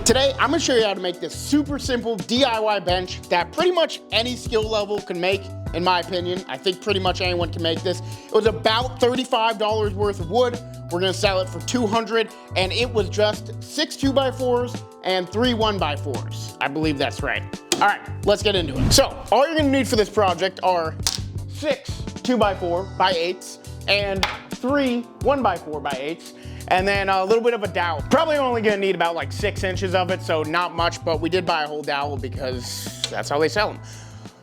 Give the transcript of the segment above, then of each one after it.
Today, I'm gonna show you how to make this super simple DIY bench that pretty much any skill level can make, in my opinion. I think pretty much anyone can make this. It was about $35 worth of wood. We're gonna sell it for $200, and it was just 6 2x4s and 3 1x4s. I believe that's right. All right, let's get into it. So, all you're gonna need for this project are 6 2x4x8s and 3 1x4x8s. And then a little bit of a dowel. Probably only gonna need about like 6 inches of it, so not much, but we did buy a whole dowel because that's how they sell them.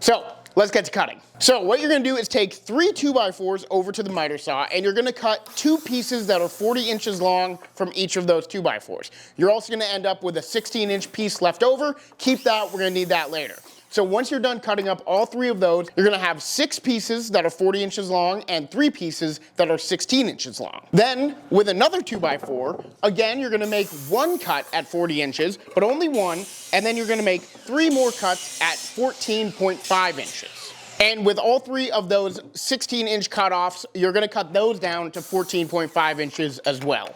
So let's get to cutting. So what you're gonna do is take 3 2x4s over to the miter saw, and you're gonna cut 2 pieces that are 40 inches long from each of those 2x4s. You're also gonna end up with a 16-inch piece left over. Keep that, we're gonna need that later. So once you're done cutting up all 3 of those, you're gonna have 6 pieces that are 40 inches long and 3 pieces that are 16 inches long. Then, with another 2x4, again, you're gonna make 1 cut at 40 inches, but only 1, and then you're gonna make 3 more cuts at 14.5 inches. And with all 3 of those 16-inch cutoffs, you're gonna cut those down to 14.5 inches as well.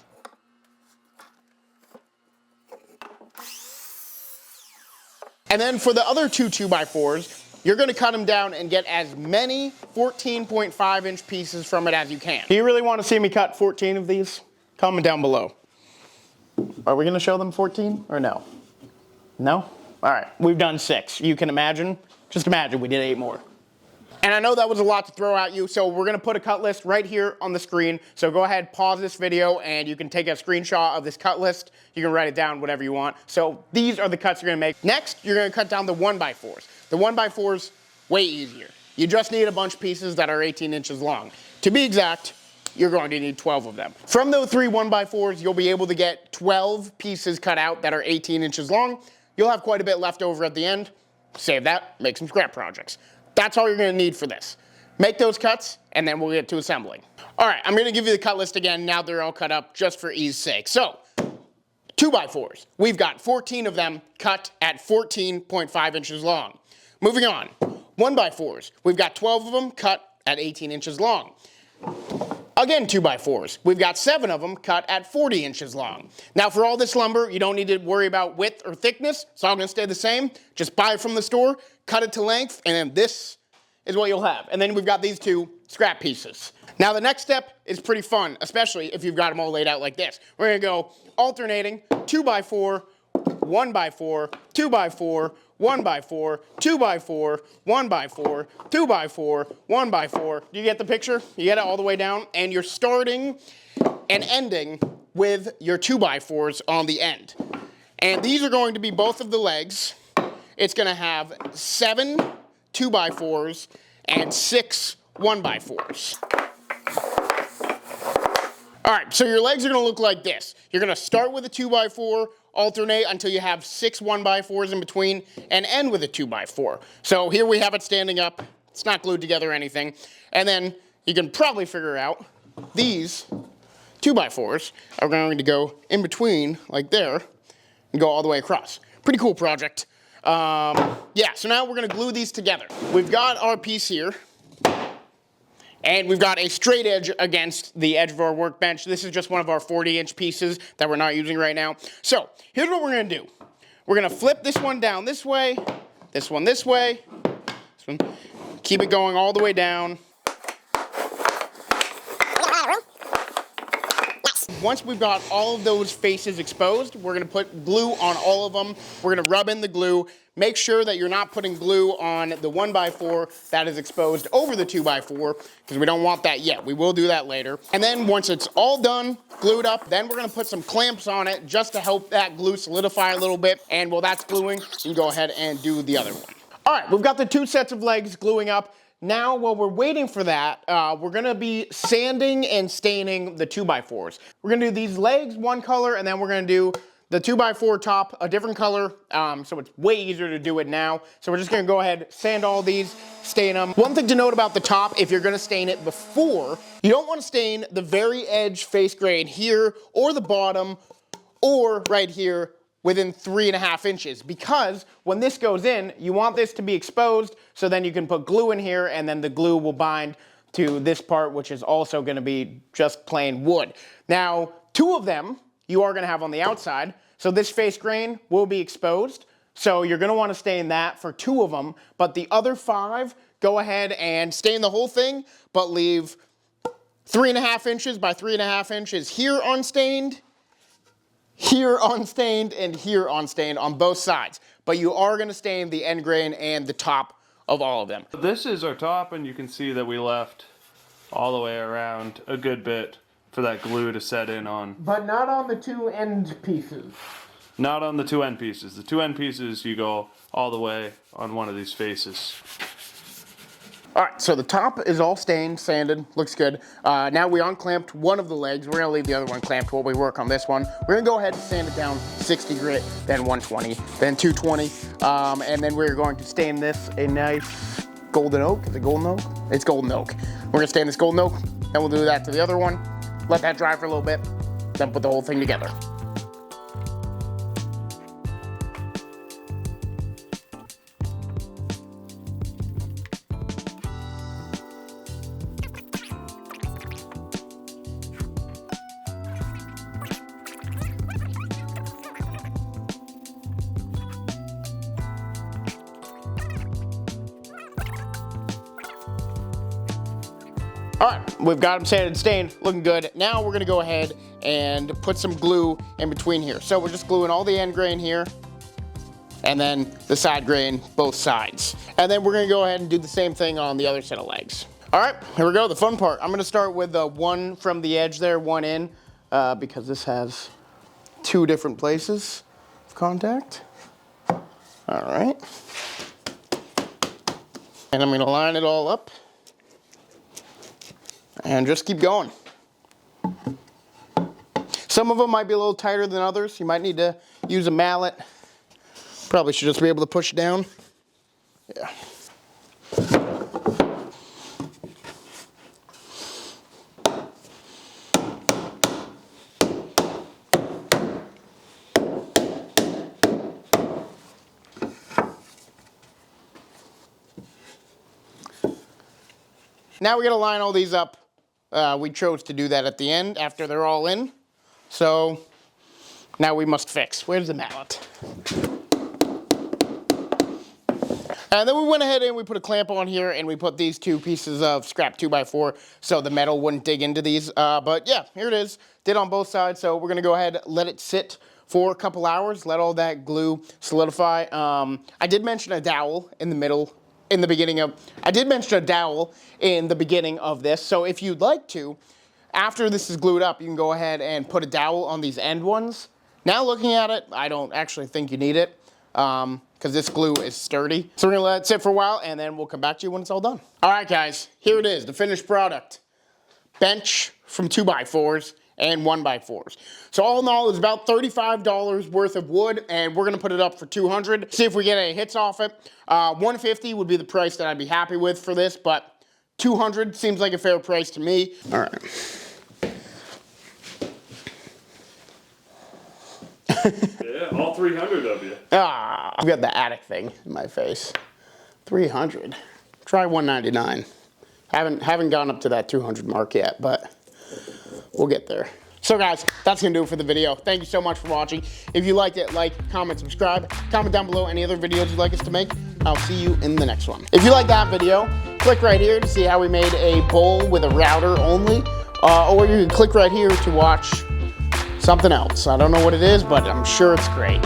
And then for the other 2 2x4s, you're gonna cut them down and get as many 14.5 inch pieces from it as you can. Do you really wanna see me cut 14 of these? Comment down below. Are we gonna show them 14 or no? No? All right, we've done 6. You can imagine, just imagine we did 8 more. And I know that was a lot to throw at you, so we're gonna put a cut list right here on the screen. So go ahead, pause this video, and you can take a screenshot of this cut list. You can write it down, whatever you want. So these are the cuts you're gonna make. Next, you're gonna cut down the 1x4s. The 1x4s, way easier. You just need a bunch of pieces that are 18 inches long. To be exact, you're going to need 12 of them. From those 3 1x4s, you'll be able to get 12 pieces cut out that are 18 inches long. You'll have quite a bit left over at the end. Save that, make some scrap projects. That's all you're gonna need for this. Make those cuts, and then we'll get to assembling. All right, I'm gonna give you the cut list again now they're all cut up just for ease sake. So, 2x4s. We've got 14 of them cut at 14.5 inches long. Moving on, 1x4s. We've got 12 of them cut at 18 inches long. Again, 2x4s. We've got 7 of them cut at 40 inches long. Now for all this lumber, you don't need to worry about width or thickness. It's all gonna stay the same. Just buy it from the store, cut it to length, and then this is what you'll have. And then we've got these 2 scrap pieces. Now the next step is pretty fun, especially if you've got them all laid out like this. We're gonna go alternating 2x4, 1x4, 2x4, 1x4, 2x4, 1x4, 2x4, 1x4. Do you get the picture? You get it all the way down, and you're starting and ending with your 2x4s on the end. And these are going to be both of the legs. It's gonna have 7 2x4s and 6 1x4s. All right, so your legs are gonna look like this. You're gonna start with a 2x4, alternate until you have 6 1x4s in between, and end with a 2x4. So here we have it standing up. It's not glued together or anything. And then you can probably figure out these 2x4s are going to go in between, like there, and go all the way across. Pretty cool project. Yeah, so now we're gonna glue these together. We've got our piece here, and we've got a straight edge against the edge of our workbench. This is just one of our 40-inch pieces that we're not using right now. So here's what we're gonna do. We're gonna flip this one down this way, this one this way, this one. Keep it going all the way down. Once we've got all of those faces exposed, we're gonna put glue on all of them. We're gonna rub in the glue. Make sure that you're not putting glue on the 1x4 that is exposed over the 2x4, because we don't want that yet. We will do that later. And then once it's all done, glued up, then we're gonna put some clamps on it just to help that glue solidify a little bit. And while that's gluing, you can go ahead and do the other one. All right, we've got the 2 sets of legs gluing up. Now, while we're waiting for that, we're gonna be sanding and staining the 2x4s. We're gonna do these legs one color, and then we're gonna do the 2x4 top a different color, so it's way easier to do it now. So we're just gonna go ahead, sand all these, stain them. One thing to note about the top, if you're gonna stain it before, you don't wanna stain the very edge face grain here, or the bottom, or right here, within 3.5 inches, because when this goes in, you want this to be exposed, so then you can put glue in here, and then the glue will bind to this part, which is also gonna be just plain wood. Now, 2 of them you are gonna have on the outside, So this face grain will be exposed. So you're gonna wanna stain that for 2 of them, but the other 5, go ahead and stain the whole thing, but leave 3.5 inches by 3.5 inches here unstained, and here unstained on both sides. But you are gonna stain the end grain and the top of all of them. This is our top, and you can see that we left all the way around a good bit for that glue to set in on. But not on the 2 end pieces. Not on the 2 end pieces. The 2 end pieces, you go all the way on one of these faces. All right, so the top is all stained, sanded, looks good. Now we unclamped one of the legs. We're gonna leave the other one clamped while we work on this one. We're gonna go ahead and sand it down 60 grit, then 120, then 220, and then we're going to stain this a nice golden oak. Is it golden oak? It's golden oak. We're gonna stain this golden oak, then we'll do that to the other one, let that dry for a little bit, then put the whole thing together. All right, we've got them sanded and stained, looking good. Now we're gonna go ahead and put some glue in between here. So we're just gluing all the end grain here, and then the side grain, both sides. And then we're gonna go ahead and do the same thing on the other set of legs. All right, here we go, the fun part. I'm gonna start with the one from the edge there, one in, because this has 2 different places of contact. All right. And I'm gonna line it all up. And just keep going. Some of them might be a little tighter than others. You might need to use a mallet. Probably should just be able to push it down. Yeah. Now we're gonna line all these up. We chose to do that at the end after they're all in. So now we must fix. Where's the mallet? And then we went ahead and we put a clamp on here and we put these 2 pieces of scrap 2x4 so the metal wouldn't dig into these. But yeah, here it is. Did on both sides. So we're gonna go ahead, let it sit for a couple hours, let all that glue solidify. I did mention a dowel in the middle. I did mention a dowel in the beginning of this, so if you'd like to, after this is glued up, you can go ahead and put a dowel on these end ones. Now looking at it, I don't actually think you need it, because this glue is sturdy. So we're gonna let it sit for a while, and then we'll come back to you when it's all done. All right, guys, here it is, the finished product. Bench from 2x4s and 1x4s. So all in all, it's about $35 worth of wood, and we're gonna put it up for $200. See if we get any hits off it. $150 would be the price that I'd be happy with for this, but $200 seems like a fair price to me. All right. Yeah, all 300 of you. I've got the attic thing in my face. 300. Try 199. Haven't gone up to that 200 mark yet, but we'll get there. So guys, that's gonna do it for the video. Thank you so much for watching. If you liked it, like, comment, subscribe. Comment down below any other videos you'd like us to make. I'll see you in the next one. If you like that video, click right here to see how we made a bowl with a router only. Or you can click right here to watch something else. I don't know what it is, but I'm sure it's great.